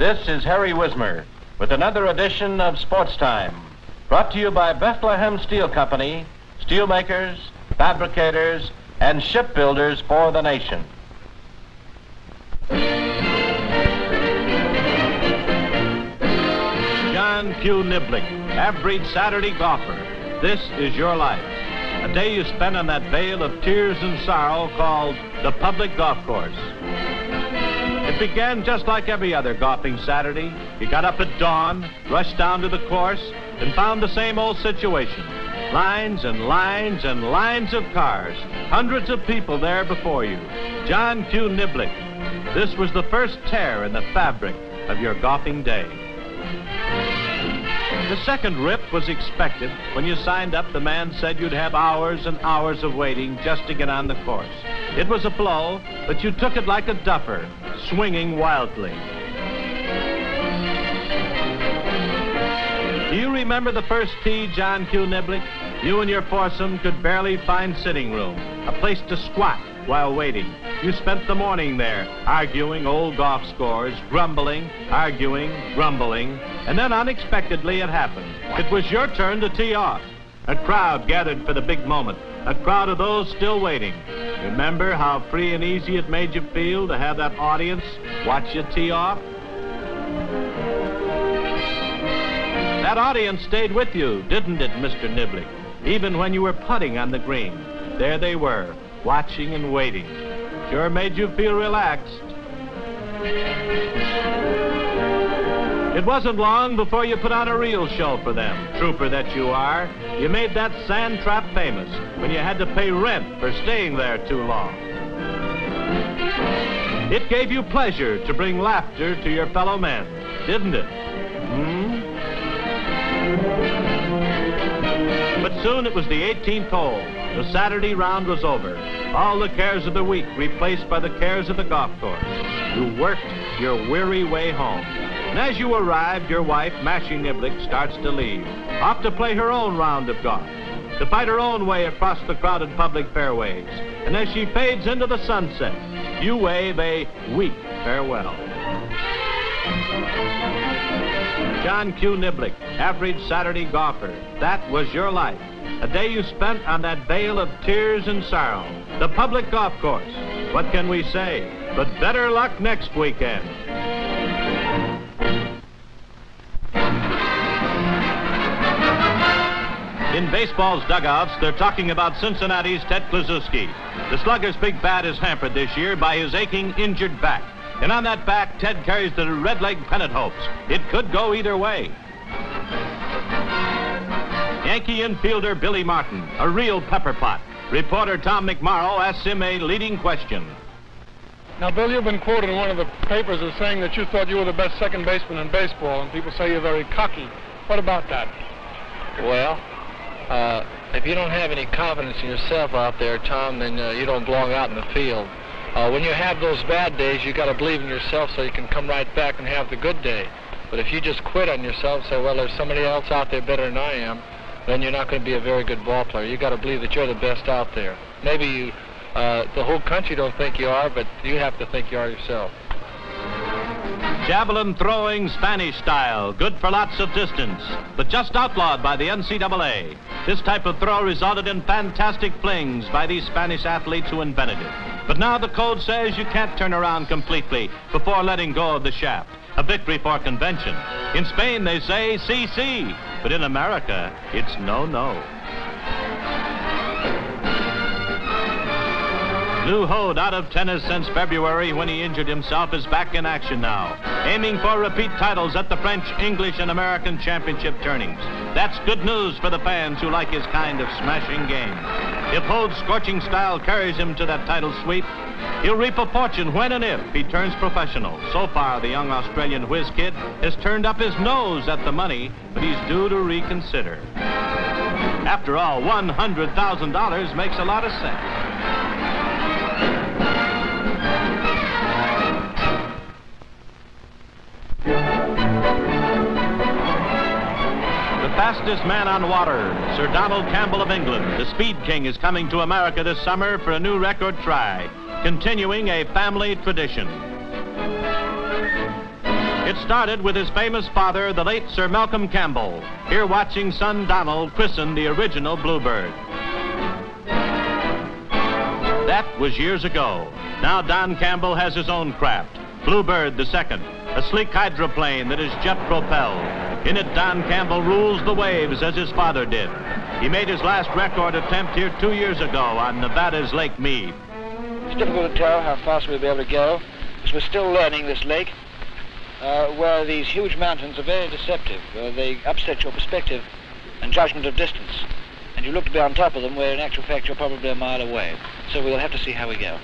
This is Harry Wismer with another edition of Sports Time, brought to you by Bethlehem Steel Company, steelmakers, fabricators, and shipbuilders for the nation. John Q. Niblick, average Saturday golfer. This is your life. A day you spent on that vale of tears and sorrow called the public golf course. It began just like every other golfing Saturday. You got up at dawn, rushed down to the course, and found the same old situation. Lines and lines and lines of cars. Hundreds of people there before you. John Q. Niblick. This was the first tear in the fabric of your golfing day. The second rip was expected. When you signed up, the man said you'd have hours and hours of waiting just to get on the course. It was a blow, but you took it like a duffer, swinging wildly. Do you remember the first tee, John Q. Niblick? You and your foursome could barely find sitting room, a place to squat while waiting. You spent the morning there, arguing old golf scores, grumbling, arguing, grumbling, and then unexpectedly it happened. It was your turn to tee off. A crowd gathered for the big moment, a crowd of those still waiting. Remember how free and easy it made you feel to have that audience watch you tee off? That audience stayed with you, didn't it, Mr. Niblick? Even when you were putting on the green, there they were, watching and waiting. Sure made you feel relaxed. It wasn't long before you put on a real show for them, trooper that you are. You made that sand trap famous when you had to pay rent for staying there too long. It gave you pleasure to bring laughter to your fellow men, didn't it? But soon it was the 18th hole. The Saturday round was over. All the cares of the week replaced by the cares of the golf course. You worked your weary way home. And as you arrived, your wife, Mashie Niblick, starts to leave, off to play her own round of golf, to fight her own way across the crowded public fairways. And as she fades into the sunset, you wave a weak farewell. John Q. Niblick, average Saturday golfer. That was your life. A day you spent on that vale of tears and sorrow, the public golf course. What can we say? But better luck next weekend. In baseball's dugouts, they're talking about Cincinnati's Ted Kluszewski. The slugger's big bat is hampered this year by his aching, injured back. And on that back, Ted carries the red-leg pennant hopes. It could go either way. Yankee infielder Billy Martin, a real pepper pot. Reporter Tom McMorrow asks him a leading question. Now, Bill, you've been quoted in one of the papers as saying that you thought you were the best second baseman in baseball, and people say you're very cocky. What about that? Well, if you don't have any confidence in yourself out there, Tom, then you don't belong out in the field. When you have those bad days, you got to believe in yourself so you can come right back and have the good day. But if you just quit on yourself and say, well, there's somebody else out there better than I am, then you're not going to be a very good ball player. You got to believe that you're the best out there. Maybe you, the whole country don't think you are, but you have to think you are yourself. Javelin throwing Spanish style, good for lots of distance, but just outlawed by the NCAA. This type of throw resulted in fantastic flings by these Spanish athletes who invented it. But now the code says you can't turn around completely before letting go of the shaft. A victory for convention. In Spain, they say CC, but in America, it's no-no. Lou Hode, out of tennis since February when he injured himself, is back in action now, aiming for repeat titles at the French, English, and American championship tourneys. That's good news for the fans who like his kind of smashing game. If Hode's scorching style carries him to that title sweep, he'll reap a fortune when and if he turns professional. So far, the young Australian whiz kid has turned up his nose at the money, but he's due to reconsider. After all, $100,000 makes a lot of sense. The fastest man on water, Sir Donald Campbell of England, the Speed King, is coming to America this summer for a new record try, continuing a family tradition. It started with his famous father, the late Sir Malcolm Campbell, here watching son Donald christen the original Bluebird. That was years ago. Now Don Campbell has his own craft, Bluebird II, a sleek hydroplane that is jet-propelled. In it, Don Campbell rules the waves as his father did. He made his last record attempt here 2 years ago on Nevada's Lake Mead. It's difficult to tell how fast we'll be able to go, because we're still learning this lake, where these huge mountains are very deceptive. They upset your perspective and judgment of distance. And you look to be on top of them, where in actual fact you're probably a mile away. So we'll have to see how we go.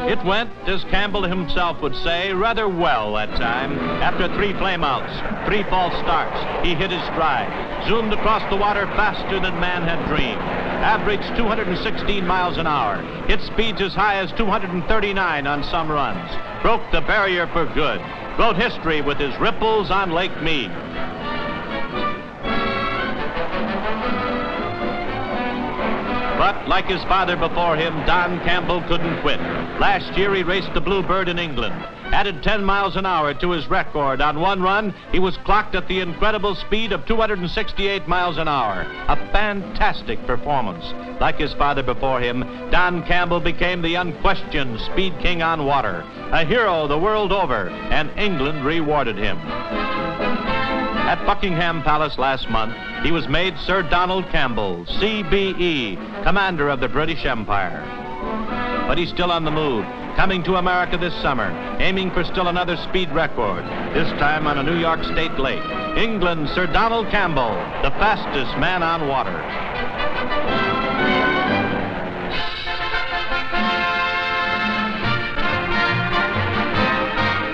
It went, as Campbell himself would say, rather well that time. After 3 flameouts, 3 false starts, he hit his stride, zoomed across the water faster than man had dreamed, averaged 216 miles an hour, hit speeds as high as 239 on some runs, broke the barrier for good, wrote history with his ripples on Lake Mead. But like his father before him, Don Campbell couldn't quit. Last year he raced the Bluebird in England, added 10 miles an hour to his record. On one run, he was clocked at the incredible speed of 268 miles an hour. A fantastic performance. Like his father before him, Don Campbell became the unquestioned speed king on water, a hero the world over, and England rewarded him. At Buckingham Palace last month, he was made Sir Donald Campbell, CBE, commander of the British Empire. But he's still on the move, coming to America this summer, aiming for still another speed record, this time on a New York State lake. England's Sir Donald Campbell, the fastest man on water.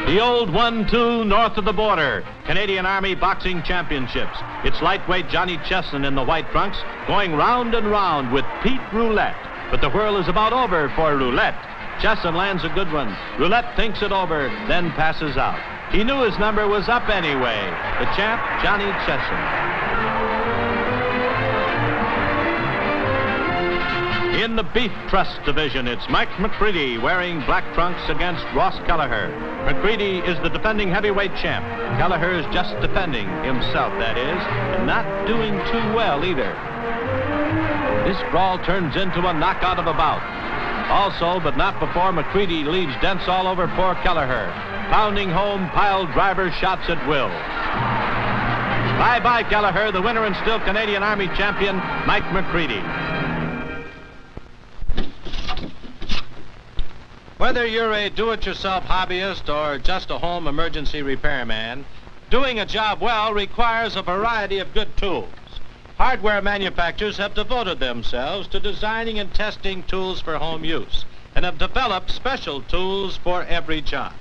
The old 1-2 north of the border, Canadian Army Boxing Championships. It's lightweight Johnny Chesson in the white trunks going round and round with Pete Roulette. But the whirl is about over for Roulette. Chesson lands a good one. Roulette thinks it over, then passes out. He knew his number was up anyway. The champ, Johnny Chesson. In the Beef Trust Division, it's Mike McCready wearing black trunks against Ross Kelleher. McCready is the defending heavyweight champ. Kelleher is just defending himself, that is, and not doing too well either. This brawl turns into a knockout of a bout. Also, but not before McCready leaves dents all over poor Kelleher, pounding home pile driver shots at will. Bye-bye, Kelleher, the winner and still Canadian Army champion, Mike McCready. Whether you're a do-it-yourself hobbyist or just a home emergency repairman, doing a job well requires a variety of good tools. Hardware manufacturers have devoted themselves to designing and testing tools for home use and have developed special tools for every job.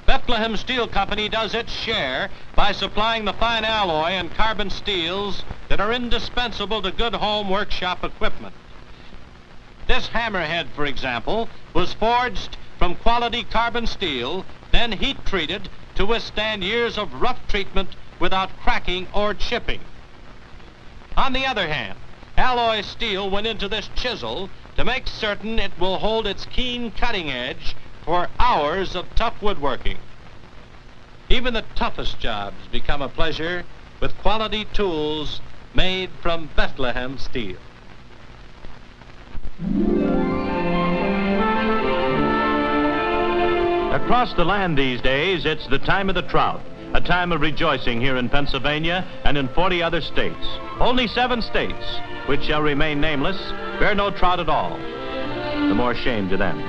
Bethlehem Steel Company does its share by supplying the fine alloy and carbon steels that are indispensable to good home workshop equipment. This hammerhead, for example, was forged from quality carbon steel, then heat-treated to withstand years of rough treatment without cracking or chipping. On the other hand, alloy steel went into this chisel to make certain it will hold its keen cutting edge for hours of tough woodworking. Even the toughest jobs become a pleasure with quality tools made from Bethlehem Steel. Across the land these days, it's the time of the trout, a time of rejoicing here in Pennsylvania and in 40 other states. Only 7 states, which shall remain nameless, bear no trout at all. The more shame to them.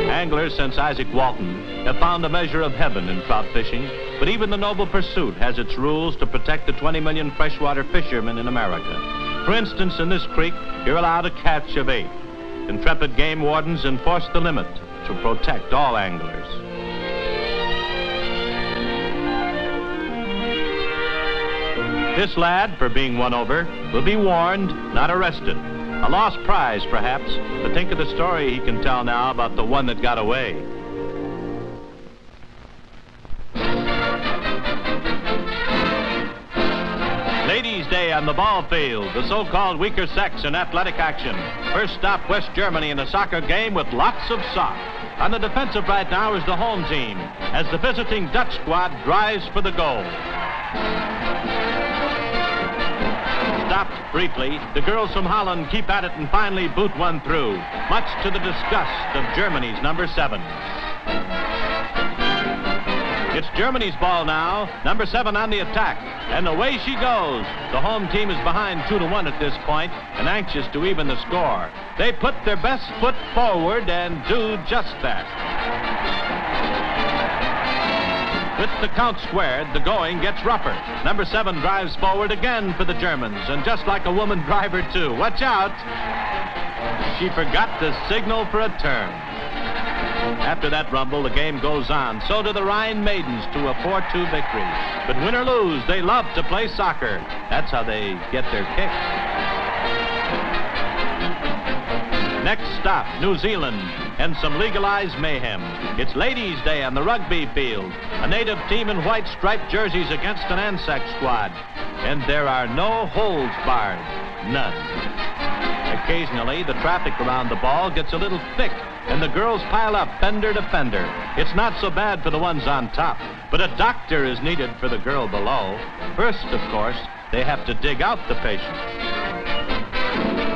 Anglers since Isaac Walton have found a measure of heaven in trout fishing, but even the noble pursuit has its rules to protect the 20 million freshwater fishermen in America. For instance, in this creek, you're allowed a catch of 8. Intrepid game wardens enforce the limit to protect all anglers. This lad, for being won over, will be warned, not arrested. A lost prize, perhaps, but think of the story he can tell now about the one that got away. Ladies' Day on the ball field, the so-called weaker sex in athletic action. First stop, West Germany in a soccer game with lots of socks. On the defensive right now is the home team as the visiting Dutch squad drives for the goal. Stopped briefly, the girls from Holland keep at it and finally boot one through, much to the disgust of Germany's number 7. It's Germany's ball now, number 7 on the attack, and away she goes. The home team is behind 2-1 at this point and anxious to even the score. They put their best foot forward and do just that. With the count squared, the going gets rougher. Number 7 drives forward again for the Germans, and just like a woman driver, too. Watch out! She forgot to signal for a turn. After that rumble, the game goes on. So do the Rhine Maidens to a 4-2 victory. But win or lose, they love to play soccer. That's how they get their kicks. Next stop, New Zealand, and some legalized mayhem. It's Ladies' Day on the rugby field. A native team in white striped jerseys against an Anzac squad. And there are no holds barred. None. Occasionally, the traffic around the ball gets a little thick, and the girls pile up fender to fender. It's not so bad for the ones on top, but a doctor is needed for the girl below. First, of course, they have to dig out the patient.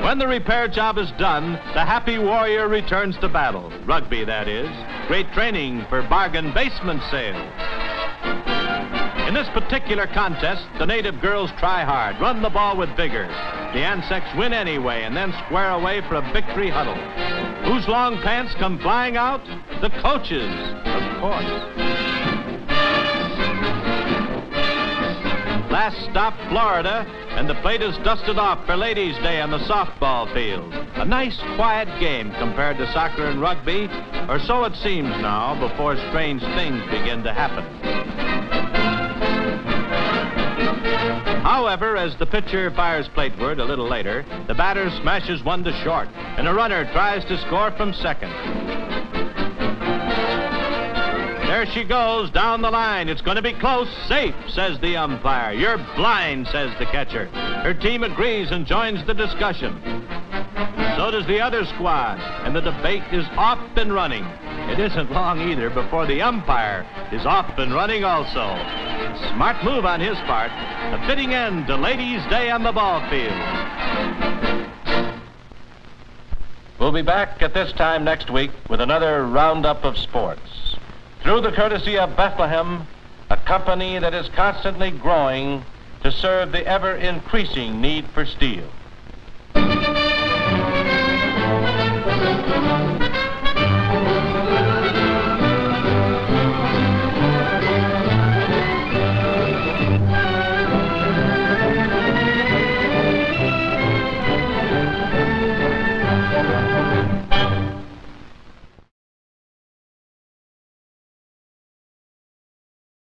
When the repair job is done, the happy warrior returns to battle. Rugby, that is. Great training for bargain basement sales. In this particular contest, the native girls try hard, run the ball with vigor. The Anzacs win anyway and then square away for a victory huddle. Whose long pants come flying out? The coaches, of course. Last stop, Florida, and the plate is dusted off for Ladies' Day on the softball field. A nice, quiet game compared to soccer and rugby, or so it seems now before strange things begin to happen. However, as the pitcher fires plateward a little later, the batter smashes one to short, and a runner tries to score from second. There she goes down the line. It's going to be close. Safe, says the umpire. You're blind, says the catcher. Her team agrees and joins the discussion. So does the other squad, and the debate is off and running. It isn't long either before the umpire is off and running also. Smart move on his part. A fitting end to Ladies' Day on the ball field. We'll be back at this time next week with another roundup of sports. Through the courtesy of Bethlehem, a company that is constantly growing to serve the ever-increasing need for steel.